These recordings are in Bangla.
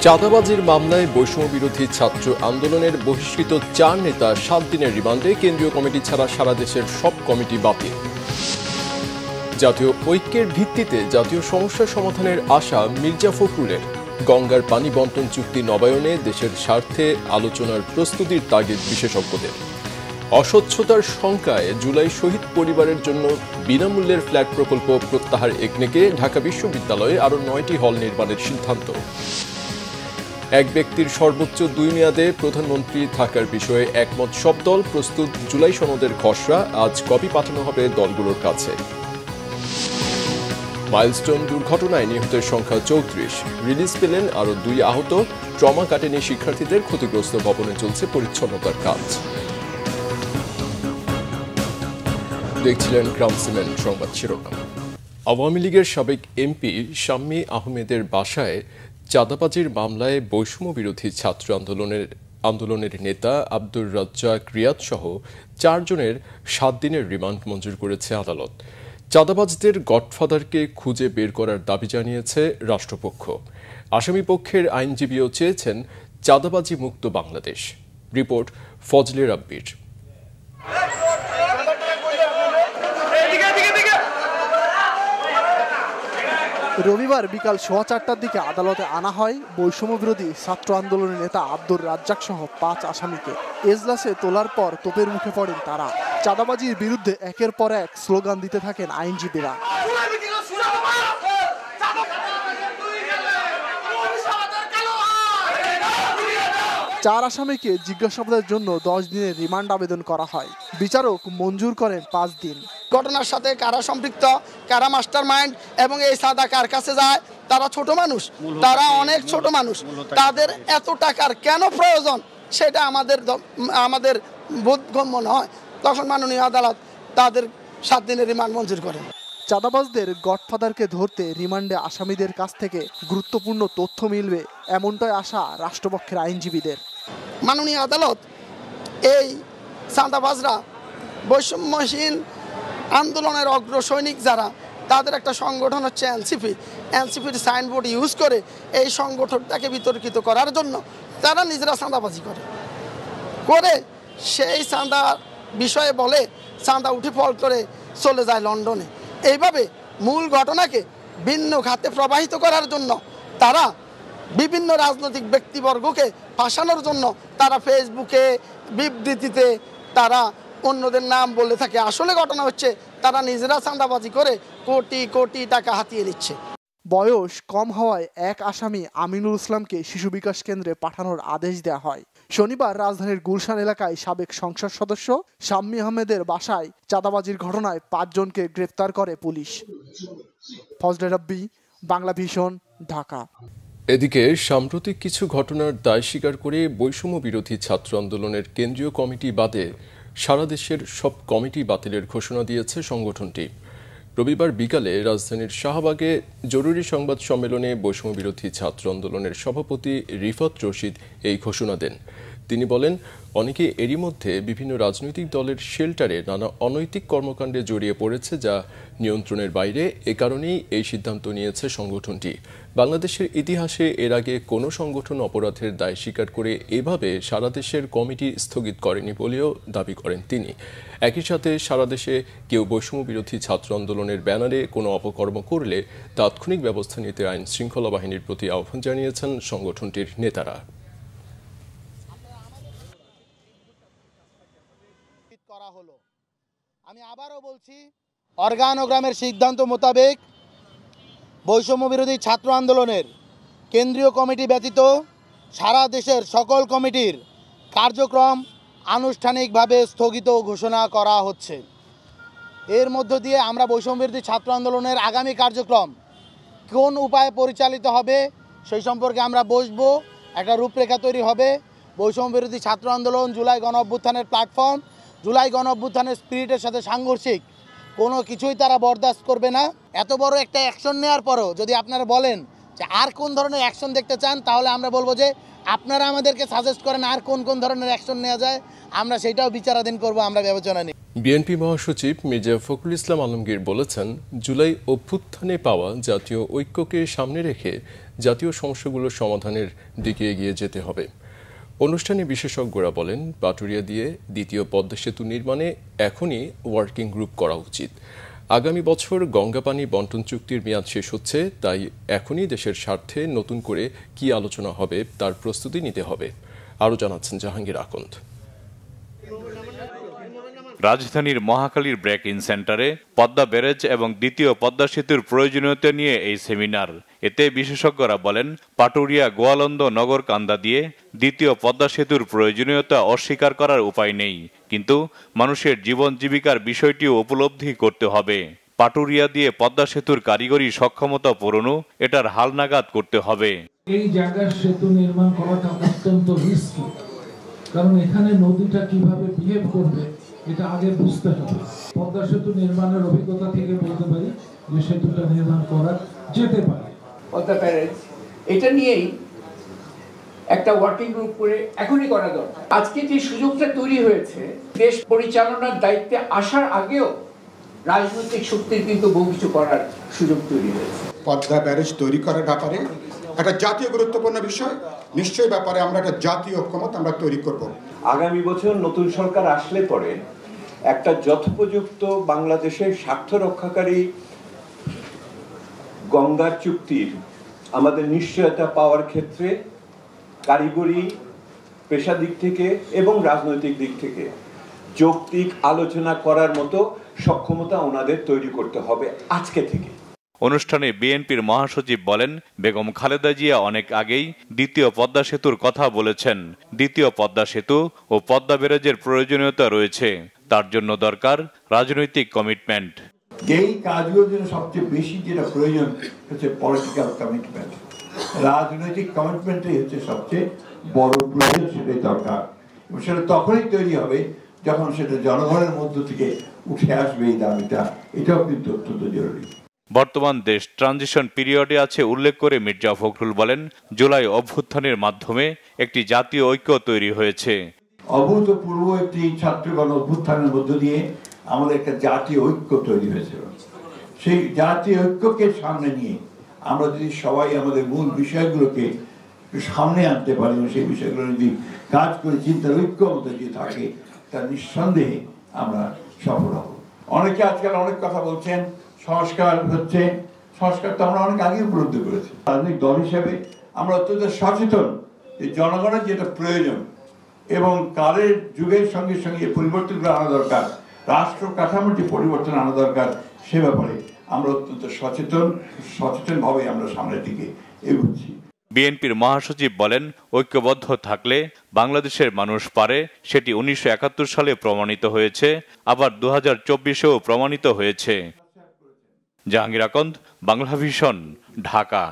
চাঁদাবাজির মামলায় বৈষম্য বিরোধী ছাত্র আন্দোলনের বহিষ্কৃত 4 নেতা 7 দিনের রিমান্ডে। কেন্দ্রীয় কমিটি ছাড়া সারা দেশের সব কমিটি বাতিল। জাতীয় ঐক্যের ভিত্তিতে জাতীয় সমস্যা সমাধানের আশা মির্জা ফখরুলের। গঙ্গার পানি বন্টন চুক্তি নবায়নে দেশের স্বার্থে আলোচনার প্রস্তুতির তাগিদ বিশেষজ্ঞদের। অস্বচ্ছতার শঙ্কায় জুলাই শহীদ পরিবারের জন্য বিনামূল্যের ফ্ল্যাট প্রকল্প প্রত্যাহার একনেকে ঢাকা বিশ্ববিদ্যালয়ে আরও 9টি হল নির্মাণের সিদ্ধান্ত। এক ব্যক্তির সর্বোচ্চ 2 মেয়াদে প্রধানমন্ত্রী থাকার বিষয়ে একমত সব দল। প্রস্তুত জুলাই সনদের খসড়া, আজ কপি পাঠানো হবে দলগুলোর কাছে। মাইলস্টোন দুর্ঘটনায় নিহতের সংখ্যা 34, রিলিজ পেলেন আরও 2 আহত। ট্রমা কাটেনি শিক্ষার্থীদের, ক্ষতিগ্রস্ত ভবনে চলছে পরিচ্ছন্নতার কাজ। দেখছিলেন গ্রাম সিমেন্ট সংবাদ শিরোনাম। আওয়ামী লীগের সাবেক এমপি শাম্মী আহমেদের বাসায় চাঁদাবাজির মামলায় বৈষম্য বিরোধী ছাত্র আন্দোলনের নেতা আব্দুর রাজ্জাক রিয়াদ সহ 4 জনের 7 দিনের রিমান্ড মঞ্জুর করেছে আদালত। চাঁদাবাজদের গডফাদারকে খুঁজে বের করার দাবি জানিয়েছে রাষ্ট্রপক্ষ। আসামি পক্ষের আইনজীবীও চেয়েছেন চাঁদাবাজি মুক্ত বাংলাদেশ। রিপোর্ট ফজলে রাব্বির। রবিবার বিকাল 4:15টার দিকে আদালতে আনা হয় বৈষম্য বিরোধী ছাত্র আন্দোলনের নেতা আব্দুর রাজ্জাক সহ 5 আসামিকে। এজলাসে তোলার পর তোপের মুখে পড়েন তারা। চাঁদাবাজির বিরুদ্ধে একের পর এক স্লোগান দিতে থাকেন আইনজীবীরা। 4 আসামিকে জিজ্ঞাসাবাদের জন্য 10 দিনের রিমান্ড আবেদন করা হয়। বিচারক মঞ্জুর করেন 5 দিন। ঘটনার সাথে কারা সম্পৃক্ত, কারা মাস্টার মাইন্ড এবং এই সাদা কার কাছে যায়, তারা ছোট মানুষ, তারা অনেক ছোট মানুষ, তাদের এত টাকার কেন প্রয়োজন সেটা আমাদের বোধগম্য নয়। তখন মাননীয় আদালত তাদের 7 দিনের রিমান্ড মঞ্জুর করেন। চাঁদাবাজদের গডফাদারকে ধরতে রিমান্ডে আসামিদের কাছ থেকে গুরুত্বপূর্ণ তথ্য মিলবে, এমনটাই আশা রাষ্ট্রপক্ষের আইনজীবীদের। মাননীয় আদালত এই চাঁদাবাজরা বৈষম্যহীন আন্দোলনের অগ্রসৈনিক যারা, তাদের একটা সংগঠন হচ্ছে এনসিপির সাইনবোর্ড ইউজ করে এই সংগঠনটাকে বিতর্কিত করার জন্য তারা নিজেরা চাঁদাবাজি করে সেই চাঁদা বিষয়ে বলে চাঁদা উঠে ফল করে চলে যায় লন্ডনে। এইভাবে মূল ঘটনাকে ভিন্ন খাতে প্রবাহিত করার জন্য তারা বিভিন্ন রাজনৈতিক ব্যক্তিবর্গকে ফাঁসানোর জন্য তারা ফেসবুকে বিবৃতিতে তারা অন্যদের নাম বলে থাকে। আসলে ঘটনা হচ্ছে তারা নিজেরা চাঁদাবাজি করে কোটি কোটি টাকা হাতিয়ে নিচ্ছে। বয়স কম হওয়ায় এক আসামি আমিনুল ইসলামকে শিশু বিকাশ কেন্দ্রে পাঠানোর আদেশ দেওয়া হয়। শনিবার রাজধানীর গুলশান এলাকায় সাবেক সংসদ সদস্য শাম্মী আহমেদের বাসায় চাঁদাবাজির ঘটনায় 5 জনকে গ্রেফতার করে পুলিশ। ফজলে রাব্বি, বাংলা ভিশন, ঢাকা। এদিকে সাম্প্রতিক কিছু ঘটনার দায় স্বীকার করে বৈষম্য বিরোধী ছাত্র আন্দোলনের কেন্দ্রীয় কমিটি বাদে সারা দেশের সব কমিটি বাতিলের ঘোষণা দিয়েছে সংগঠনটি। রবিবার বিকালে রাজধানীর শাহবাগে জরুরি সংবাদ সম্মেলনে বৈষম্য বিরোধী ছাত্র আন্দোলনের সভাপতি রিফাত রশিদ এই ঘোষণা দেন। তিনি বলেন, অনেকে এরই মধ্যে বিভিন্ন রাজনৈতিক দলের শেল্টারে নানা অনৈতিক কর্মকাণ্ডে জড়িয়ে পড়েছে, যা নিয়ন্ত্রণের বাইরে। এ কারণেই এই সিদ্ধান্ত নিয়েছে সংগঠনটি। বাংলাদেশের ইতিহাসে এর আগে কোনো সংগঠন অপরাধের দায় স্বীকার করে এভাবে সারা দেশের কমিটি স্থগিত করেনি বলেও দাবি করেন তিনি। একই সাথে সারা দেশে কেউ বৈষম্য বিরোধী ছাত্র আন্দোলনের ব্যানারে কোনো অপকর্ম করলে তাৎক্ষণিক ব্যবস্থা নিতে আইন শৃঙ্খলা বাহিনীর প্রতি আহ্বান জানিয়েছেন সংগঠনটির নেতারা। আমি আবারও বলছি, অর্গানোগ্রামের সিদ্ধান্ত মোতাবেক বৈষম্য বিরোধী ছাত্র আন্দোলনের কেন্দ্রীয় কমিটি ব্যতীত সারা দেশের সকল কমিটির কার্যক্রম আনুষ্ঠানিকভাবে স্থগিত ঘোষণা করা হচ্ছে। এর মধ্য দিয়ে আমরা বৈষম্য বিরোধী ছাত্র আন্দোলনের আগামী কার্যক্রম কোন উপায়ে পরিচালিত হবে সেই সম্পর্কে আমরা বসবো, একটা রূপরেখা তৈরি হবে। বৈষম্য বিরোধী ছাত্র আন্দোলন জুলাই গণ অভ্যুত্থানের প্ল্যাটফর্ম, জুলাই গণ অভ্যুত্থানের স্পিরিটের সাথে সাংঘর্ষিক কোনো কিছুই তারা বরদাস্ত করবে না। এত বড় একটা অ্যাকশন নেওয়ার পরও যদি আপনারা বলেন যে আর কোন ধরনের অ্যাকশন দেখতে চান, তাহলে আমরা বলবো যে আপনারা আমাদেরকে সাজেস্ট করেন আর কোন কোন ধরনের অ্যাকশন নেওয়া যায়, আমরা সেটাও বিচারাধীন করব, আমরা বিবেচনা নিই। বিএনপি মহাসচিব মির্জা ফখরুল ইসলাম আলমগীর বলেছেন, জুলাই অভ্যুত্থানে পাওয়া জাতীয় ঐক্যকে সামনে রেখে জাতীয় সমস্যাগুলোর সমাধানের দিকে এগিয়ে যেতে হবে। অনুষ্ঠানে বিশেষজ্ঞরা বলেন, পাটুরিয়া দিয়ে দ্বিতীয় পদ্মা সেতু নির্মাণে এখনই ওয়ার্কিং গ্রুপ করা উচিত। আগামী বছর গঙ্গা পানি বন্টন চুক্তির মেয়াদ শেষ হচ্ছে, তাই এখনই দেশের স্বার্থে নতুন করে কি আলোচনা হবে তার প্রস্তুতি নিতে হবে। আরও জানাচ্ছেন জাহাঙ্গীর আকন্দ। রাজধানীর মহাখালীর ব্রেক ইন সেন্টারে পদ্মা ব্যারেজ এবং দ্বিতীয় পদ্মা সেতুর প্রয়োজনীয়তা নিয়ে এই সেমিনার। এতে বিশেষজ্ঞরা বলেন, পাটুরিয়া গোয়ালন্দ নগর কান্দা দিয়ে দ্বিতীয় পদ্মা সেতুর প্রয়োজনীয়তা অস্বীকার করার উপায় নেই, কিন্তু মানুষের জীবন জীবিকার বিষয়টিও উপলব্ধি করতে হবে। পাটুরিয়া দিয়ে পদ্মা সেতুর কারিগরি সক্ষমতা পূরণও এটার হালনাগাদ করতে হবে। এই জায়গার সেতু নির্মাণ করাটা অত্যন্ত রিস্কি, কারণ এখানে নদীটা কিভাবে বিহেভ করবে এটা আগে বুঝতে হবে। পদ্মা সেতু নির্মাণের অভিজ্ঞতা থেকে বলতে পারি যে সেতুটা নির্মাণ করা যেতে পারে। পদ্মা ব্যারেজ এটা নিয়েই একটা ওয়ার্কিং গ্রুপ করে এখনই করা দরকার। আজকে যে সুযোগটা তৈরি হয়েছে, দেশ পরিচালনার দায়িত্বে আসার আগেও রাজনৈতিক শক্তির কিন্তু বহু কিছু করার সুযোগ তৈরি হয়েছে। পদ্মা ব্যারেজ তৈরি করার ব্যাপারে একটা জাতীয় গুরুত্বপূর্ণ বিষয়, নিশ্চয়ই ব্যাপারে আমরা একটা জাতীয় ঐক্যমত আমরা তৈরি করব। আগামী বছর নতুন সরকার আসলে পরে একটা যথোপযুক্ত বাংলাদেশের স্বার্থ রক্ষাকারী গঙ্গা চুক্তির আমাদের নিশ্চয়তা পাওয়ার ক্ষেত্রে কারিগরি, পেশা দিক থেকে এবং রাজনৈতিক দিক থেকে যৌক্তিক আলোচনা করার মতো সক্ষমতা ওনাদের তৈরি করতে হবে আজকে থেকে। অনুষ্ঠানে বিএনপির মহাসচিব বলেন, বেগম খালেদা জিয়া অনেক আগেই দ্বিতীয় পদ্মা সেতুর কথা বলেছেন। দ্বিতীয় পদ্মা সেতু ও পদ্মা ব্যারেজের প্রয়োজনীয়তা রয়েছে, তার জন্য দরকার রাজনৈতিক কমিটমেন্ট। এই কাজগুলোর জন্য সবচেয়ে বেশি যেটা প্রয়োজন হচ্ছে পলিটিক্যাল কমিটমেন্ট। রাজনৈতিক কমিটমেন্টই হচ্ছে সবচেয়ে বড় প্রয়োজন, সেটাই দরকার। এবং সেটা তখনই তৈরি হবে যখন সেটা জনগণের মধ্য থেকে উঠে আসবে এই দাবিটা। এটাও কিন্তু অত্যন্ত জরুরি। বর্তমান দেশ ট্রানজিশন পিরিয়ডে আছে উল্লেখ করে মির্জা ফখরুল বলেন, জুলাই অভ্যুত্থানের মাধ্যমে একটি জাতীয় ঐক্য তৈরি হয়েছে। অভূতপূর্ব একটি ছাত্র গণ অভ্যুত্থানের মধ্য দিয়ে আমাদের একটা জাতীয় ঐক্য তৈরি হয়েছিল। সেই জাতীয় ঐক্যকে সামনে নিয়ে আমরা যদি সবাই আমাদের মূল বিষয়গুলোকে সামনে আনতে পারি এবং সেই বিষয়গুলো যদি কাজ করে চিন্তার ঐক্য মতো যে থাকে, তার নিঃসন্দেহে আমরা সফল হব। অনেকে আজকাল অনেক কথা বলছেন, সংস্কার হচ্ছে, সংস্কার তো আমরা অনেক আগে উপলব্ধি করেছি। রাজনৈতিক দল হিসেবে আমরা অত্যন্ত সচেতন যে জনগণের যেটা প্রয়োজন এবং কালের যুগের সঙ্গে সঙ্গে পরিবর্তনগুলো আনা দরকার, রাষ্ট্র কাঠামোর যে পরিবর্তন আনা দরকার, সে ব্যাপারে আমরা অত্যন্ত সচেতনভাবে আমরা সামনের দিকে এগোচ্ছি। বিএনপির মহাসচিব বলেন, ঐক্যবদ্ধ থাকলে বাংলাদেশের মানুষ পারে। সেটি 1971 সালে প্রমাণিত হয়েছে, আবার 2024-এও প্রমাণিত হয়েছে। জাহাঙ্গীর আকন্দ, বাংলাভিশন, ঢাকা।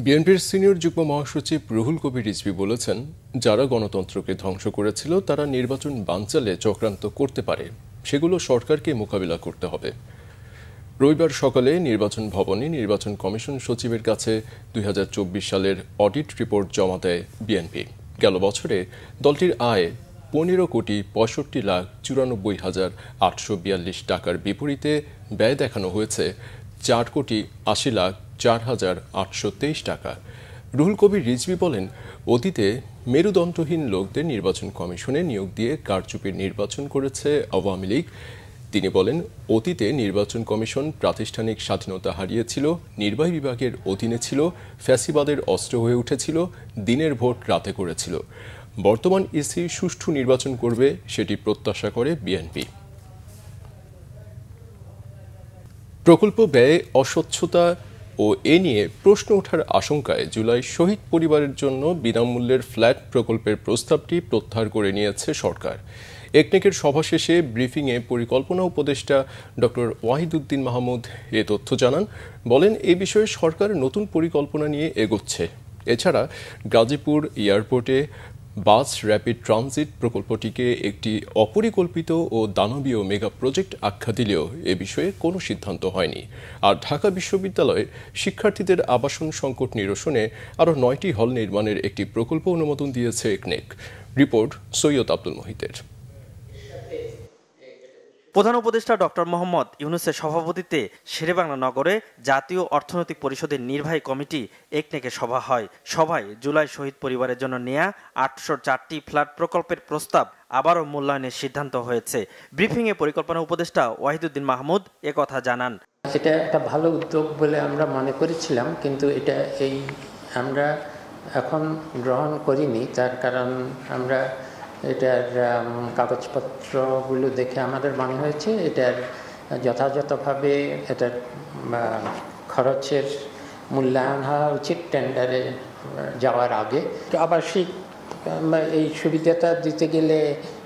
বিএনপির সিনিয়র যুগ্ম মহাসচিব রুহুল কবির রিজভী বলেছেন, যারা গণতন্ত্রকে ধ্বংস করেছিল তারা নির্বাচন বানচালে চক্রান্ত করতে পারে, সেগুলো সরকারকে মোকাবিলা করতে হবে। রবিবার সকালে নির্বাচন ভবনে নির্বাচন কমিশন সচিবের কাছে 2024 সালের অডিট রিপোর্ট জমা দেয় বিএনপি। গেল বছরে দলটির আয় 15,94,94,842 টাকার বিপরীতে ব্যয় দেখানো হয়েছে 4,80,04,823 টাকা। রুহুল কবির রিজভী বলেন, অতীতে মেরুদণ্ডহীন লোকদের নির্বাচন কমিশনে নিয়োগ দিয়ে কারচুপির নির্বাচন করেছে আওয়ামী লীগ। তিনি বলেন, অতীতে নির্বাচন কমিশন প্রাতিষ্ঠানিক স্বাধীনতা হারিয়েছিল, নির্বাহী বিভাগের অধীনে ছিল, ফ্যাসিবাদের অস্ত্র হয়ে উঠেছিল, দিনের ভোট রাতে করেছিল। বর্তমান ইসি সুষ্ঠু নির্বাচন করবে, সেটি প্রত্যাশা করে বিএনপি। প্রকল্প ব্যয়ে অস্বচ্ছতা ও এ নিয়ে প্রশ্ন ওঠার আশঙ্কায় জুলাই শহীদ পরিবারের জন্য বিনামূল্যের ফ্ল্যাট প্রকল্পের প্রস্তাবটি প্রত্যাহার করে নিয়েছে সরকার। একনেকের সভা শেষে ব্রিফিংয়ে পরিকল্পনা উপদেষ্টা ডক্টর ওয়াহিদুদ্দিন মাহমুদ এ তথ্য জানান। বলেন, এ বিষয়ে সরকার নতুন পরিকল্পনা নিয়ে এগোচ্ছে। এছাড়া গাজীপুর এয়ারপোর্টে বাস র্যাপিড ট্রানজিট প্রকল্পটিকে একটি অপরিকল্পিত ও দানবীয় মেগা প্রজেক্ট আখ্যা দিলেও এ বিষয়ে কোনো সিদ্ধান্ত হয়নি। আর ঢাকা বিশ্ববিদ্যালয়ে শিক্ষার্থীদের আবাসন সংকট নিরসনে আরও 9টি হল নির্মাণের একটি প্রকল্প অনুমোদন দিয়েছে একনেক। রিপোর্ট সৈয়দ আব্দুল মহিতের। প্রধান উপদেষ্টা ডক্টর মোহাম্মদ ইউনূসের সভাপতিত্বে শেরেবাংলা নগরে জাতীয় অর্থনৈতিক পরিষদের নির্বাহী কমিটি একনেকে সভা হয়। সভায় জুলাই শহীদ পরিবারের জন্য নেয়া 804টি ফ্ল্যাট প্রকল্পের প্রস্তাব আবারও মূল্যায়নের সিদ্ধান্ত হয়েছে। ব্রিফিংয়ে পরিকল্পনা উপদেষ্টা ওয়াহিদুদ্দিন মাহমুদ একথা জানান। এটা একটা ভালো উদ্যোগ বলে আমরা মনে করেছিলাম, কিন্তু এটা আমরা এখন গ্রহণ করিনি। তার কারণ আমরা এটার কাগজপত্রগুলো দেখে আমাদের মনে হয়েছে এটার যথাযথভাবে এটার খরচের মূল্যায়ন হওয়া উচিত টেন্ডারে যাওয়ার আগে। আবাসিক এই সুবিধাটা দিতে গেলে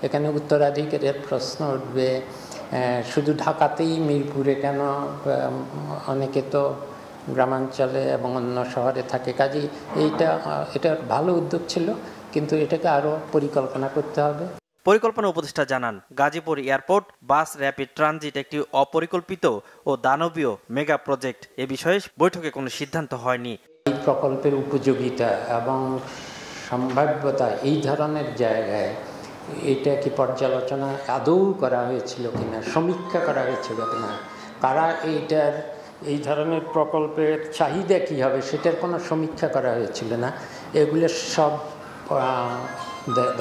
এখানে উত্তরাধিকারের প্রশ্ন উঠবে। শুধু ঢাকাতেই, মিরপুরে কেন? অনেকে তো গ্রামাঞ্চলে এবং অন্য শহরে থাকে। কাজেই এটা ভালো উদ্যোগ ছিল, কিন্তু এটাকে আরও পরিকল্পনা করতে হবে। পরিকল্পনা উপদেষ্টা জানান, গাজীপুর এয়ারপোর্ট বাস র্যাপিড ট্রানজিট একটি অপরিকল্পিত ও দানবীয় মেগা প্রজেক্ট। এ বিষয়ে বৈঠকে কোনো সিদ্ধান্ত হয়নি। এই প্রকল্পের উপযোগিতা এবং সম্ভাব্যতা এই ধরনের জায়গায় এটা কি পর্যালোচনা আদৌ করা হয়েছিল কিনা, সমীক্ষা করা হয়েছিল কিনা, কারা এই ধরনের প্রকল্পের চাহিদা কী হবে সেটার কোনো সমীক্ষা করা হয়েছিল না। এগুলো সব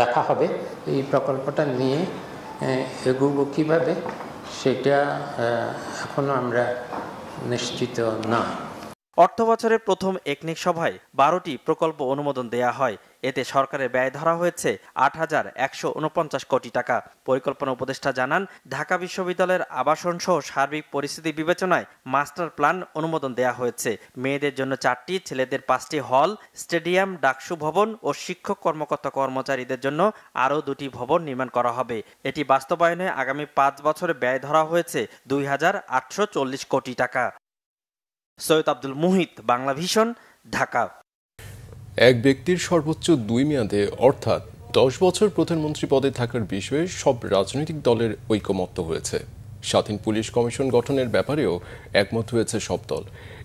দেখা হবে। এই প্রকল্পটা নিয়ে এগুলো কীভাবে সেটা এখনও আমরা নিশ্চিত না। অর্থ বছরের প্রথম একনেক সভায় 12টি প্রকল্প অনুমোদন দেয়া হয়। এতে সরকারের ব্যয় ধরা হয়েছে 8,149 কোটি টাকা। পরিকল্পনা উপদেষ্টা জানান, ঢাকা বিশ্ববিদ্যালয়ের আবাসন সহ সার্বিক পরিস্থিতি বিবেচনায় মাস্টার প্ল্যান অনুমোদন দেয়া হয়েছে। মেয়েদের জন্য 4টি, ছেলেদের 5টি হল, স্টেডিয়াম, ডাকসু ভবন ও শিক্ষক কর্মকর্তা কর্মচারীদের জন্য আরও 2টি ভবন নির্মাণ করা হবে। এটি বাস্তবায়নে আগামী 5 বছরে ব্যয় ধরা হয়েছে 2,840 কোটি টাকা। সৈয়দ আব্দুল মুহিত, বাংলা ভিশন, ঢাকা। এক ব্যক্তির সর্বোচ্চ 2 মেয়াদে অর্থাৎ 10 বছর প্রধানমন্ত্রী পদে থাকার বিষয়ে সব রাজনৈতিক দলের ঐকমত্য হয়েছে। স্বাধীন পুলিশ কমিশন গঠনের ব্যাপারেও একমত হয়েছে সব দল।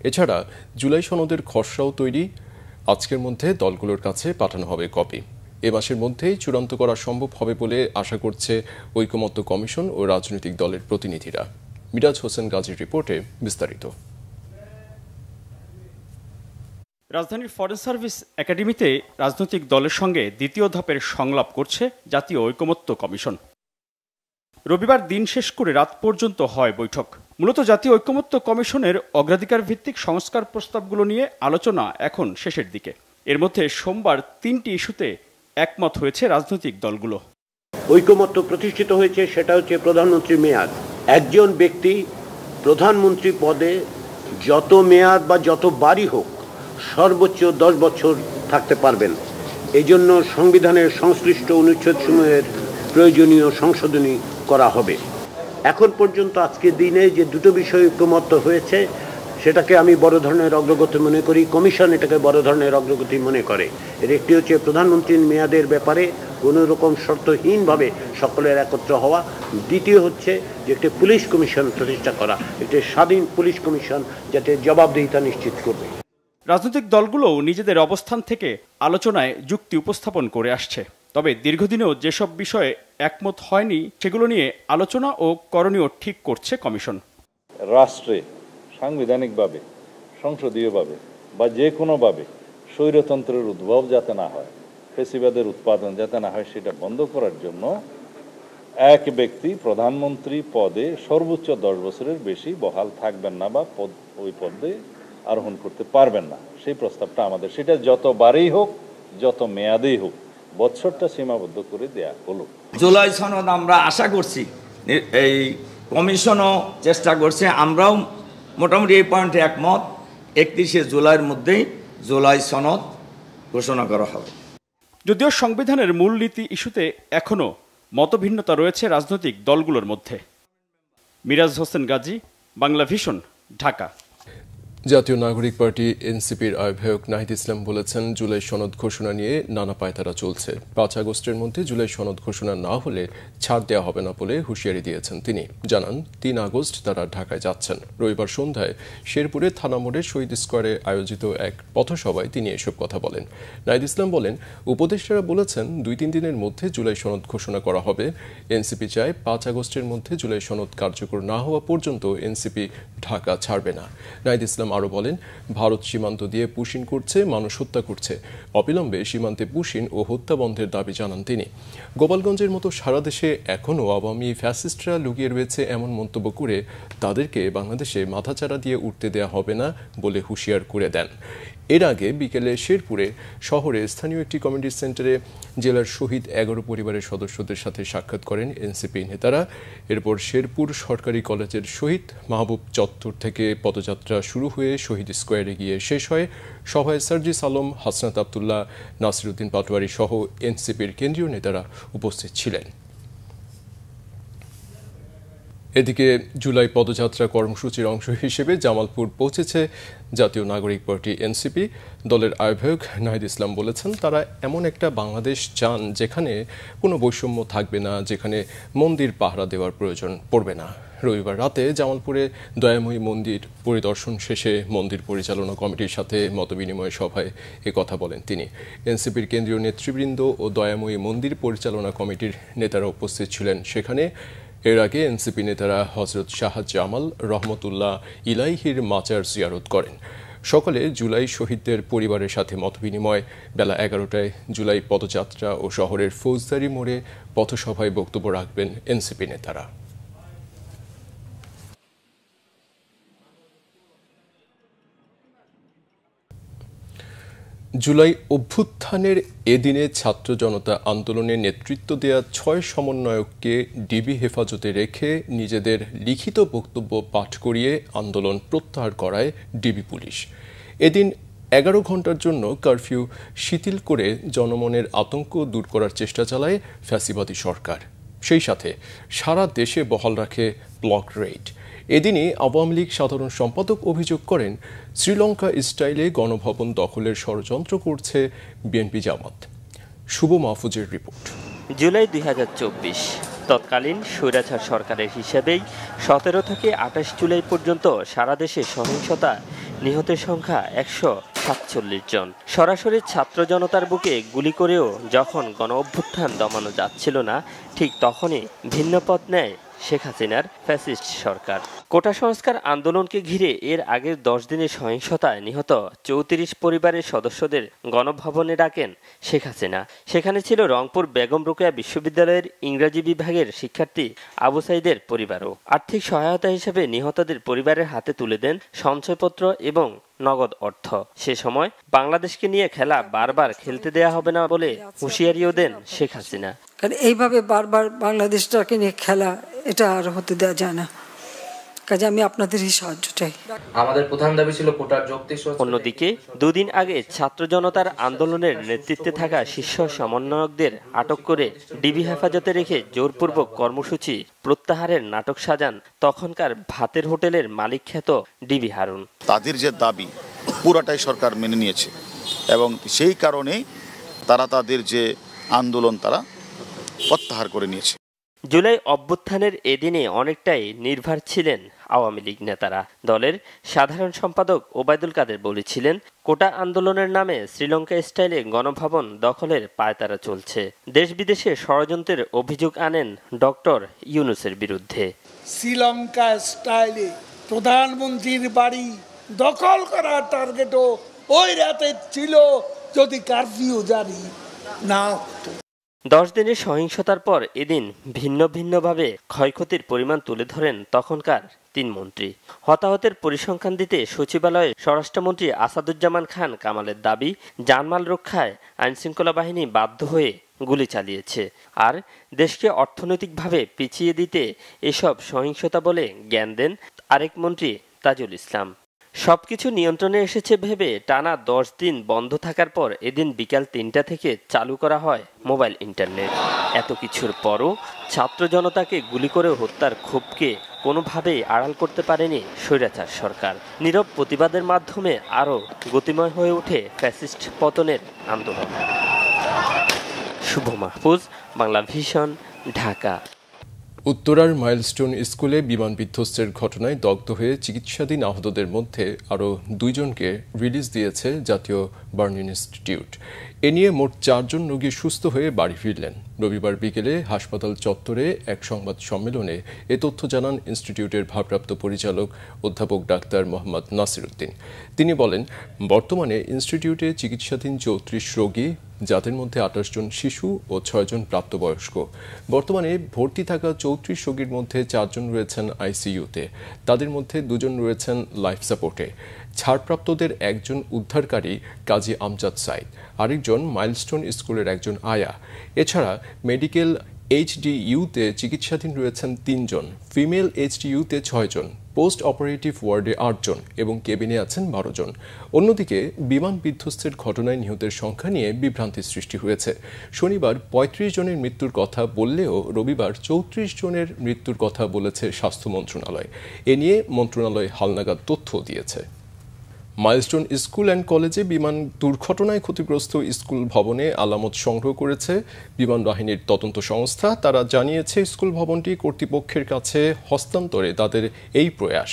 এছাড়া জুলাই সনদের খসড়াও তৈরি, আজকের মধ্যে দলগুলোর কাছে পাঠানো হবে কপি। এ মাসের মধ্যেই চূড়ান্ত করা সম্ভব হবে বলে আশা করছে ঐকমত্য কমিশন ও রাজনৈতিক দলের প্রতিনিধিরা। মিরাজ হোসেন গাজীর রিপোর্টে বিস্তারিত। রাজধানীর ফরেন সার্ভিস একাডেমিতে রাজনৈতিক দলের সঙ্গে দ্বিতীয় ধাপের সংলাপ করছে জাতীয় ঐকমত্য কমিশন। রবিবার দিন শেষ করে রাত পর্যন্ত হয় বৈঠক। মূলত জাতীয় ঐকমত্য কমিশনের অগ্রাধিকার ভিত্তিক সংস্কার প্রস্তাবগুলো নিয়ে আলোচনা এখন শেষের দিকে। এর মধ্যে সোমবার 3টি ইস্যুতে একমত হয়েছে রাজনৈতিক দলগুলো। ঐকমত্য প্রতিষ্ঠিত হয়েছে, সেটা হচ্ছে প্রধানমন্ত্রীর মেয়াদ। একজন ব্যক্তি প্রধানমন্ত্রী পদে যত মেয়াদ বা যত বারই হোক সর্বোচ্চ 10 বছর থাকতে পারবেন। এই জন্য সংবিধানের সংশ্লিষ্ট অনুচ্ছেদসমূহের প্রয়োজনীয় সংশোধনী করা হবে। এখন পর্যন্ত আজকের দিনে যে দুটো বিষয় ঐকমত্য হয়েছে সেটাকে আমি বড় ধরনের অগ্রগতি মনে করি, কমিশন এটাকে বড় ধরনের অগ্রগতি মনে করে। এর একটি হচ্ছে প্রধানমন্ত্রীর মেয়াদের ব্যাপারে কোনো রকম শর্তহীনভাবে সকলের একত্র হওয়া। দ্বিতীয় হচ্ছে যে একটি পুলিশ কমিশন প্রতিষ্ঠা করা, একটি স্বাধীন পুলিশ কমিশন যাতে জবাবদিহিতা নিশ্চিত করবে। রাজনৈতিক দলগুলোও নিজেদের অবস্থান থেকে আলোচনায় যুক্তি উপস্থাপন করে আসছে। তবে দীর্ঘদিনেও যেসব বিষয়ে একমত হয়নি সেগুলো নিয়ে আলোচনা ও করণীয় ঠিক করছে কমিশন। রাষ্ট্রে সাংবিধানিকভাবে, সংসদীয়ভাবে বা যে কোনোভাবে স্বৈরতন্ত্রের উদ্ভব যাতে না হয়, ফ্যাসিবাদের উৎপাদন যাতে না হয়, সেটা বন্ধ করার জন্য এক ব্যক্তি প্রধানমন্ত্রী পদে সর্বোচ্চ 10 বছরের বেশি বহাল থাকবেন না বা ওই পদে আরোহণ করতে পারবেন না, সেই প্রস্তাবটা আমাদের। সেটা যতবারই হোক, যত মেয়াদেই হোক, বছরটা সীমাবদ্ধ করে দেয়া হলো। জুলাই সনদ আমরা আশা করছি, এই কমিশনও চেষ্টা করছে, আমরাও মোটামুটি এই পয়েন্টে একমত। 31শে জুলাইয়ের মধ্যেই জুলাই সনদ ঘোষণা করা হবে। যদিও সংবিধানের মূলনীতি ইস্যুতে এখনও মতভিন্নতা রয়েছে রাজনৈতিক দলগুলোর মধ্যে। মিরাজ হোসেন গাজী, বাংলা ভিশন, ঢাকা। জাতীয় নাগরিক পার্টি এনসিপির আহ্বায়ক নাহিদ ইসলাম বলেছেন, জুলাই সনদ ঘোষণা নিয়ে নানা পায়তারা চলছে। 5 আগস্টের মধ্যে জুলাই সনদ ঘোষণা না হলে ছাড় দেওয়া হবে না বলে হুঁশিয়ারি দিয়েছেন তিনি। জানান, 3 আগস্ট তারা ঢাকায় যাচ্ছেন। রবিবার সন্ধ্যায় শেরপুরে থানা মোড়ে শহীদ স্কোয়ারে আয়োজিত এক পথসভায় তিনি এসব কথা বলেন। নাহিদ ইসলাম বলেন, উপদেষ্টারা বলেছেন 2-3 দিনের মধ্যে জুলাই সনদ ঘোষণা করা হবে। এনসিপি চায় 5 আগস্টের মধ্যে জুলাই সনদ কার্যকর না হওয়া পর্যন্ত এনসিপি ঢাকা ছাড়বে না। নাহিদ ইসলাম আরো বলেন, ভারত সীমান্ত দিয়ে পুশিন করছে, মানুষ হত্যা করছে। অবিলম্বে সীমান্তে পুশিন ও হত্যা বন্ধের দাবি জানান তিনি। গোপালগঞ্জের মতো সারা দেশে এখনও আওয়ামী ফ্যাসিস্টরা লুকিয়ে রয়েছে এমন মন্তব্য করে তাদেরকে বাংলাদেশে মাথাচাড়া দিয়ে উঠতে দেয়া হবে না বলে হুঁশিয়ার করে দেন। এর আগে বিকেলে শেরপুরে শহরে স্থানীয় একটি কমিউনিটি সেন্টারে জেলার শহীদ 11 পরিবারের সদস্যদের সাথে সাক্ষাৎ করেন এনসিপি নেতারা। এরপর শেরপুর সরকারি কলেজের শহীদ মাহবুব চত্বর থেকে পদযাত্রা শুরু হয়ে শহীদ স্কোয়ারে গিয়ে শেষ হয়। সভায় সার্জিস আলম, হাসনাত আবদুল্লাহ, নাসিরউদ্দিন পাটোয়ারি সহ এনসিপির কেন্দ্রীয় নেতারা উপস্থিত ছিলেন। এদিকে জুলাই পদযাত্রা কর্মসূচির অংশ হিসেবে জামালপুর পৌঁছেছে জাতীয় নাগরিক পার্টি এনসিপি। দলের আহ্বায়ক নাহিদ ইসলাম বলেছেন, তারা এমন একটা বাংলাদেশ চান যেখানে কোনো বৈষম্য থাকবে না, যেখানে মন্দির পাহারা দেওয়ার প্রয়োজন পড়বে না। রবিবার রাতে জামালপুরে দয়াময়ী মন্দির পরিদর্শন শেষে মন্দির পরিচালনা কমিটির সাথে মতবিনিময় সভায় কথা বলেন তিনি। এনসিপির কেন্দ্রীয় নেতৃবৃন্দ ও দয়াময়ী মন্দির পরিচালনা কমিটির নেতারা উপস্থিত ছিলেন সেখানে। এর আগে এনসিপি নেতারা হজরত শাহ জামাল রহমতুল্লাহ ইলাইহির মাজার জিয়ারত করেন। সকালে জুলাই শহীদদের পরিবারের সাথে মতবিনিময়। বেলা 11টায় জুলাই পদযাত্রা ও শহরের ফৌজদারি মোড়ে পথসভায় বক্তব্য রাখবেন এনসিপি নেতারা। জুলাই অভ্যুত্থানের এদিনে ছাত্র জনতা আন্দোলনে নেতৃত্ব দেয়া 6 সমন্বয়ককে ডিবি হেফাজতে রেখে নিজেদের লিখিত বক্তব্য পাঠ করিয়ে আন্দোলন প্রত্যাহার করায় ডিবি পুলিশ। এদিন 11 ঘণ্টার জন্য কারফিউ শিথিল করে জনমনের আতঙ্ক দূর করার চেষ্টা চালায় ফ্যাসিবাদী সরকার। সেই সাথে সারা দেশে বহাল রাখে ব্লক রেড। এদিনই আওয়ামী লীগ সাধারণ সম্পাদক অভিযোগ করেন, শ্রীলঙ্কা স্টাইলে গণভবন দখলের ষড়যন্ত্র করছে বিএনপি জামাত। শুভ মাহফুজের রিপোর্ট। জুলাই 2024 তৎকালীন স্বৈরাচার সরকারের হিসেবেই 17 থেকে 28 জুলাই পর্যন্ত সারা দেশে সহিংসতা নিহতের সংখ্যা 147 জন। সরাসরি ছাত্র জনতার বুকে গুলি করেও যখন গণ অভ্যুত্থান দমানো যাচ্ছিল না, ঠিক তখনই ভিন্ন পথ নেয় শেখ হাসিনার ফ্যাসিস্ট সরকার। কোটা সংস্কার আন্দোলনকে ঘিরে এর আগের 10 দিনের সহিংসতায় নিহত 34 পরিবারের সদস্যদের গণভবনে ডাকেন শেখ হাসিনা। সেখানে ছিল রংপুর বেগম রোকেয়া বিশ্ববিদ্যালয়ের ইংরেজি বিভাগের শিক্ষার্থী আবু সাইদের পরিবারও। আর্থিক সহায়তা হিসেবে নিহতদের পরিবারের হাতে তুলে দেন সঞ্চয়পত্র এবং নগদ অর্থ। সে সময় বাংলাদেশকে নিয়ে খেলা বারবার খেলতে দেয়া হবে না বলে হুঁশিয়ারিও দেন শেখ হাসিনা। কারণ এইভাবে বারবার বাংলাদেশটাকে নিয়ে খেলা, এটা আর হতে দেওয়া যায় না। কাজে আমি আপনাদেরই সাহায্য চাই। আমাদের প্রধান দাবি ছিল কোটার যৌক্তিক। অন্যদিকে দুদিন আগে ছাত্র জনতার আন্দোলনের নেতৃত্বে থাকা শীর্ষ সমন্বয়কদের আটক করে ডিবি হেফাজতে রেখে জোরপূর্বক কর্মসূচি প্রত্যাহারের নাটক সাজান তখনকার ভাতের হোটেলের মালিক খ্যাত ডিবি হারুন। তাদের যে দাবি পুরাটাই সরকার মেনে নিয়েছে এবং সেই কারণে তারা তাদের যে আন্দোলন তারা প্রত্যাহার করে নিয়েছে। জুলাই অভ্যুত্থানের এদিনে অনেকটাই নির্ভর ছিলেন আওয়ামী লীগ নেতারা। দলের সাধারণ সম্পাদক ওবায়দুল কাদের বলেছিলেন, কোটা আন্দোলনের নামে শ্রীলঙ্কা স্টাইলে গণভবন দখলের পায়তারা চলছে। দেশ বিদেশে ষড়যন্ত্রের অভিযোগ আনেন ডক্টর ইউনূসের বিরুদ্ধে। শ্রীলঙ্কা স্টাইলে প্রধানমন্ত্রীর বাড়ি দখল করার টার্গেটও ওই রাতে ছিল যদি কারফিউ জারি না হতো। 10 দিনের সহিংসতার পর এদিন ভিন্ন ভিন্নভাবে ক্ষয়ক্ষতির পরিমাণ তুলে ধরেন তখনকার 3 মন্ত্রী। হতাহতের পরিসংখ্যান দিতে সচিবালয়ে স্বরাষ্ট্রমন্ত্রী আসাদুজ্জামান খান কামালের দাবি, জানমাল রক্ষায় আইনশৃঙ্খলা বাহিনী বাধ্য হয়ে গুলি চালিয়েছে, আর দেশকে অর্থনৈতিকভাবে পিছিয়ে দিতে এসব সহিংসতা বলে জ্ঞান দেন আরেক মন্ত্রী তাজুল ইসলাম। সবকিছু নিয়ন্ত্রণে এসেছে ভেবে টানা 10 দিন বন্ধ থাকার পর এদিন বিকাল 3টা থেকে চালু করা হয় মোবাইল ইন্টারনেট। এত কিছুর পরও ছাত্র জনতাকে গুলি করে হত্যার ক্ষোভকে কোনোভাবেই আড়াল করতে পারেনি স্বৈরাচার সরকার। নীরব প্রতিবাদের মাধ্যমে আরও গতিময় হয়ে ওঠে ফ্যাসিস্ট পতনের আন্দোলন। শুভ মাহফুজ, বাংলা ভিশন, ঢাকা। উত্তরার মাইলস্টোন স্কুলে বিমান বিধ্বস্তের ঘটনায় দগ্ধ হয়ে চিকিৎসাধীন আহতদের মধ্যে আরও 2 জনকে রিলিজ দিয়েছে জাতীয় বার্ন ইনস্টিটিউট। এ নিয়ে মোট 4 জন রোগী সুস্থ হয়ে বাড়ি ফিরলেন। রবিবার বিকেলে হাসপাতাল চত্বরে এক সংবাদ সম্মেলনে এ তথ্য জানান ইনস্টিটিউটের ভারপ্রাপ্ত পরিচালক অধ্যাপক ডাক্তার মোহাম্মদ নাসির উদ্দিন। তিনি বলেন, বর্তমানে ইনস্টিটিউটে চিকিৎসাধীন 34 রোগী, যাদের মধ্যে 28 জন শিশু ও 6 জন প্রাপ্তবয়স্ক। বর্তমানে ভর্তি থাকা 34 রোগীর মধ্যে 4 জন রয়েছেন আইসিইউতে, তাদের মধ্যে 2 জন রয়েছেন লাইফ সাপোর্টে। ছাড়প্রাপ্তদের একজন উদ্ধারকারী কাজী আমজাদ সাইদ, আরেকজন মাইলস্টোন স্কুলের একজন আয়া। এছাড়া মেডিকেল এইচডিইউতে চিকিৎসাধীন রয়েছেন 3 জন, ফিমেল এইচডিইউতে 6 জন, পোস্ট অপারেটিভ ওয়ার্ডে 8 জন এবং কেবিনে আছেন 12 জন। অন্যদিকে বিমান বিধ্বস্তের ঘটনায় নিহতের সংখ্যা নিয়ে বিভ্রান্তি সৃষ্টি হয়েছে। শনিবার 35 জনের মৃত্যুর কথা বললেও রবিবার 34 জনের মৃত্যুর কথা বলেছে স্বাস্থ্য মন্ত্রণালয়। এ নিয়ে মন্ত্রণালয় হালনাগাদ তথ্য দিয়েছে। মাইলস্টোন স্কুল অ্যান্ড কলেজে বিমান দুর্ঘটনায় ক্ষতিগ্রস্ত স্কুল ভবনে আলামত সংগ্রহ করেছে বিমান বাহিনীর তদন্ত সংস্থা। তারা জানিয়েছে স্কুল ভবনটি কর্তৃপক্ষের কাছে হস্তান্তরে তাদের এই প্রয়াস।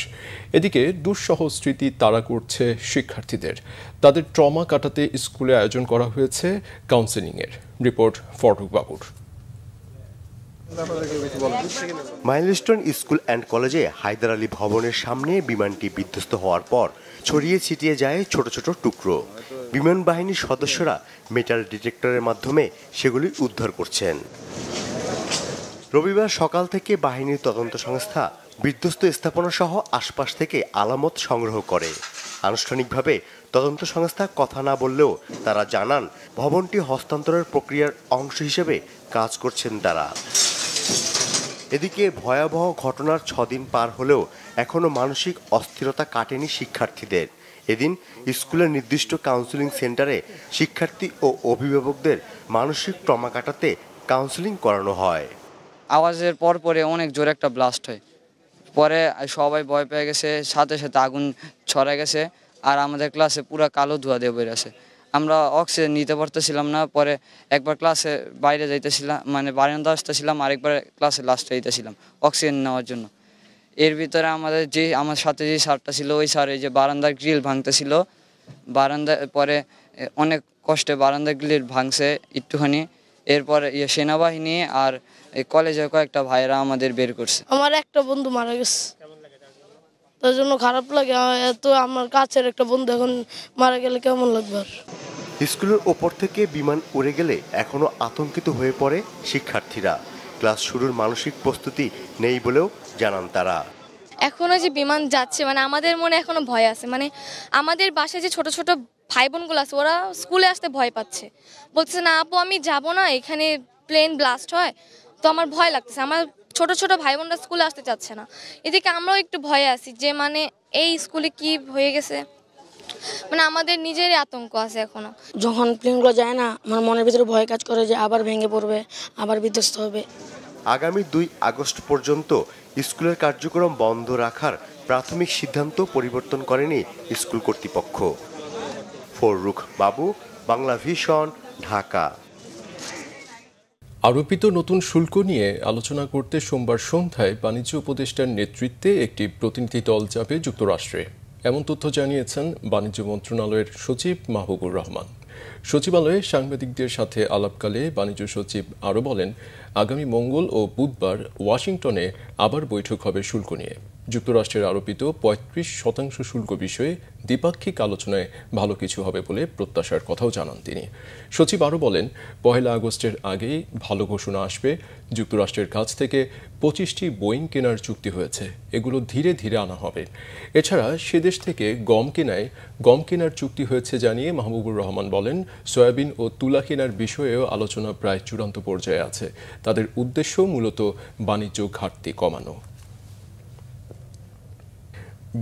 এদিকে দুঃসহ স্মৃতি তাড়া করছে শিক্ষার্থীদের। তাদের ট্রমা কাটাতে স্কুলে আয়োজন করা হয়েছে কাউন্সেলিংয়ের। রিপোর্ট ফররুখ বাবুর। মাইলস্টোন স্কুল অ্যান্ড কলেজে হায়দার আলী ভবনের সামনে বিমানটি বিধ্বস্ত হওয়ার পর ছড়িয়ে ছিটিয়ে যায় ছোট ছোট টুকরো। বিমান বাহিনীর সদস্যরা মেটাল ডিটেক্টরের মাধ্যমে সেগুলি উদ্ধার করছেন। রবিবার সকাল থেকে বাহিনীর তদন্ত সংস্থা বিধ্বস্ত স্থাপনা সহ আশপাশ থেকে আলামত সংগ্রহ করে। আনুষ্ঠানিকভাবে তদন্ত সংস্থা কথা না বললেও তারা জানান ভবনটি হস্তান্তরের প্রক্রিয়ার অংশ হিসেবে কাজ করছেন তারা। এদিকে ভয়াবহ ঘটনার 6 দিন পার হলেও এখনো মানসিক অস্থিরতা কাটেনি শিক্ষার্থীদের। এদিন স্কুলের নির্দিষ্ট কাউন্সেলিং সেন্টারে শিক্ষার্থী ও অভিভাবকদের মানসিক ট্রমা কাটাতে কাউন্সেলিং করানো হয়। আওয়াজের পরে অনেক জোরে একটা ব্লাস্ট হয়, পরে সবাই ভয় পেয়ে গেছে, সাথে সাথে আগুন ছড়ায় গেছে, আর আমাদের ক্লাসে পুরো কালো ধোঁয়া দিয়ে বের আছে। আমরা অক্সিজেন নিতে পারতেছিলাম না। পরে একবার ক্লাসে বাইরে যাইতেছিলাম, মানে বারান্দা আসতেছিলাম, আরেকবার ক্লাসে লাস্টে যাইতেছিলাম অক্সিজেন নেওয়ার জন্য। এর ভিতরে আমার সাথে যে স্যারটা ছিল, ওই স্যার এই যে বারান্দার গ্রিল ভাঙতেছিল, পরে অনেক কষ্টে বারান্দার গ্রিল ভাঙছে একটুখানি। এরপরে সেনাবাহিনী আর কলেজের কয়েকটা ভাইরা আমাদের বের করছে। আমার একটা বন্ধু মারা গেছে, তার জন্য খারাপ লাগে। তো আমার কাছের একটা বন্ধু এখন মারা গেলে কেমন লাগবে। স্কুলের ওপর থেকে বিমান উড়ে গেলে এখনো আতঙ্কিত হয়ে পড়ে শিক্ষার্থীরা। ক্লাস শুরুর মানসিক প্রস্তুতি নেই বলেও জানান তারা। এখনো যে বিমান যাচ্ছে, মানে আমাদের মনে এখনো ভয় আছে। মানে আমাদের বাসায় যে ছোট ছোট ভাই বোনগুলো আছে, ওরা স্কুলে আসতে ভয় পাচ্ছে, বলছে না আপু আমি যাব না, এখানে প্লেন ব্লাস্ট হয়, তো আমার ভয় লাগতেছে। আমার ছোট ছোট ভাই বোনরা স্কুলে আসতে চাচ্ছে না। এদিকে আমরাও একটু ভয়ে আছি যে মানে এই স্কুলে কি হয়ে গেছে, মানে আমাদের নিজেরই আতঙ্ক আছে এখনো। যখন প্লেনগুলো যায় না, আমার মনের ভিতরে ভয় কাজ করে যে আবার ভেঙে পড়বে, আবার বিধ্বস্ত হবে। আগামী 2 আগস্ট পর্যন্ত স্কুলের কার্যক্রম বন্ধ রাখার প্রাথমিক সিদ্ধান্ত পরিবর্তন করেনি স্কুল কর্তৃপক্ষ। ফররুখ বাবু, বাংলা ভিশন, ঢাকা। আরোপিত নতুন শুল্ক নিয়ে আলোচনা করতে সোমবার সন্ধ্যায় বাণিজ্য উপদেষ্টার নেতৃত্বে একটি প্রতিনিধি দল যাবে যুক্তরাষ্ট্রে। এমন তথ্য জানিয়েছেন বাণিজ্য মন্ত্রণালয়ের সচিব মাহবুবুর রহমান। সচিবালয়ে সাংবাদিকদের সাথে আলাপকালে বাণিজ্য সচিব আরও বলেন, আগামী মঙ্গল ও বুধবার ওয়াশিংটনে আবার বৈঠক হবে শুল্ক নিয়ে। যুক্তরাষ্ট্রের আরোপিত 35% শুল্ক বিষয়ে দ্বিপাক্ষিক আলোচনায় ভালো কিছু হবে বলে প্রত্যাশার কথাও জানান তিনি। সচিব আরও বলেন, 1 আগস্টের আগেই ভালো ঘোষণা আসবে। যুক্তরাষ্ট্রের কাছ থেকে 25টি বোয়িং কেনার চুক্তি হয়েছে, এগুলো ধীরে ধীরে আনা হবে। এছাড়া সে দেশ থেকে গম কেনার চুক্তি হয়েছে জানিয়ে মাহবুবুর রহমান বলেন, সয়াবিন ও তুলা কেনার বিষয়েও আলোচনা প্রায় চূড়ান্ত পর্যায়ে আছে। তাদের উদ্দেশ্য মূলত বাণিজ্য ঘাটতি কমানো।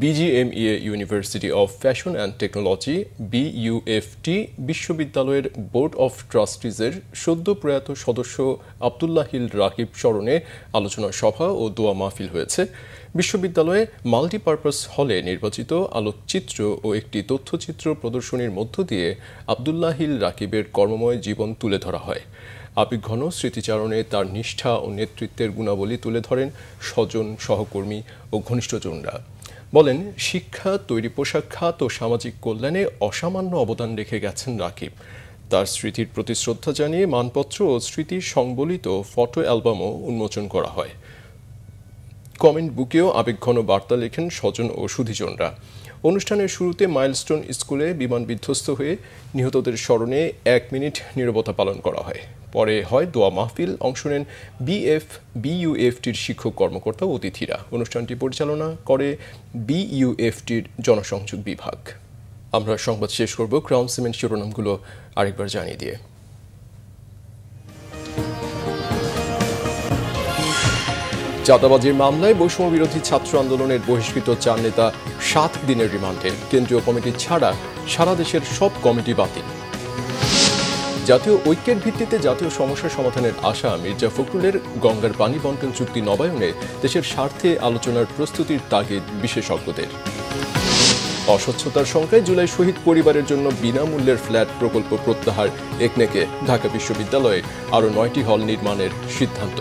BGMEA university of fashion and technology BUFT বিশ্ববিদ্যালয়ের বোর্ড অফ ট্রাস্টিজের সদ্য প্রয়াত সদস্য আব্দুল্লাহিল রাকিব স্মরণে আলোচনা সভা ও দোয়া মাহফিল হয়েছে। বিশ্ববিদ্যালয়ে মাল্টিপারপাস হলে নির্বাচিত আলোকচিত্র ও একটি তথ্যচিত্র প্রদর্শনীর মধ্য দিয়ে আব্দুল্লাহিল রাকিবের কর্মময় জীবন তুলে ধরা হয়। আবেগঘন স্মৃতিচারণে তার নিষ্ঠা ও নেতৃত্বের গুণাবলী তুলে ধরেন স্বজন, সহকর্মী ও ঘনিষ্ঠজনরা। বলেন, শিক্ষা, তৈরি পোশাক খাত ও সামাজিক কল্যাণে অসামান্য অবদান রেখে গেছেন রাকিব। তার স্মৃতির প্রতি শ্রদ্ধা জানিয়ে মানপত্র ও স্মৃতি সংবলিত ফটো অ্যালবামও উন্মোচন করা হয়। কমেন্ট বুকেও আবেগঘন বার্তা লেখেন স্বজন ও সুধীজনরা। অনুষ্ঠানের শুরুতে মাইলস্টোন স্কুলে বিমান বিধ্বস্ত হয়ে নিহতদের স্মরণে 1 মিনিট নীরবতা পালন করা হয়। পরে হয় দোয়া মাহফিল। অংশ নেন BUFTর শিক্ষক, কর্মকর্তা ও অতিথিরা। অনুষ্ঠানটি পরিচালনা করে BUFTর জনসংযোগ বিভাগ। আমরা সংবাদ শেষ করব ক্রাউন সিমেন্ট শিরোনামগুলো আরেকবার জানিয়ে দিয়ে। চাঁদাবাজির মামলায় বৈষম্য বিরোধী ছাত্র আন্দোলনের বহিষ্কৃত 4 নেতা 7 দিনের রিমান্ডে। কেন্দ্রীয় কমিটি ছাড়া সারা দেশের সব কমিটি বাতিল। জাতীয় ঐক্যের ভিত্তিতে জাতীয় সমস্যা সমাধানের আশা মির্জা ফখরুলের গঙ্গার পানি বন্টন চুক্তি নবায়নে দেশের স্বার্থে আলোচনার প্রস্তুতির তাগিদ বিশেষজ্ঞদের। অস্বচ্ছতার শঙ্কায় জুলাই শহীদ পরিবারের জন্য বিনামূল্যের ফ্ল্যাট প্রকল্প প্রত্যাহার একনেকে। ঢাকা বিশ্ববিদ্যালয়ে আরও 9টি হল নির্মাণের সিদ্ধান্ত।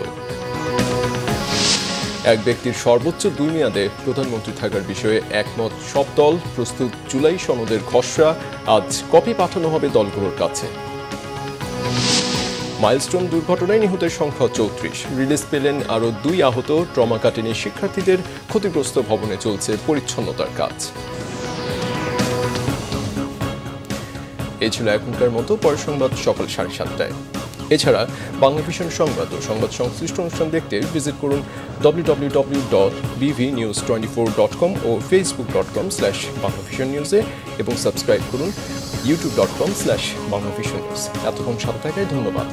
এক ব্যক্তির সর্বোচ্চ 2 মেয়াদে প্রধানমন্ত্রী থাকার বিষয়ে একমত সব দল। প্রস্তুত জুলাই সনদের খসড়া। আজ কপি পাঠানো হবে দলগুলোর কাছে। মাইলস্টোন দুর্ঘটনায় নিহতের সংখ্যা 34। রিলিজ পেলেন আরও 2 আহত। ট্রমা কাটেনি শিক্ষার্থীদের। ক্ষতিগ্রস্ত ভবনে চলছে পরিচ্ছন্নতার কাজ। এই ছিল এখনকার মতো। পরের সংবাদ সকাল 7:30টায়। এছাড়া বাংলা ভিশন সংবাদ ও সংবাদ সংশ্লিষ্ট অনুষ্ঠান দেখতে ভিজিট করুন www.bvnews24.com ও facebook.com/banglavisionnews-এ এবং সাবস্ক্রাইব করুন youtube.com/banglavisionnews। এতক্ষণ সাথে থাকায় ধন্যবাদ।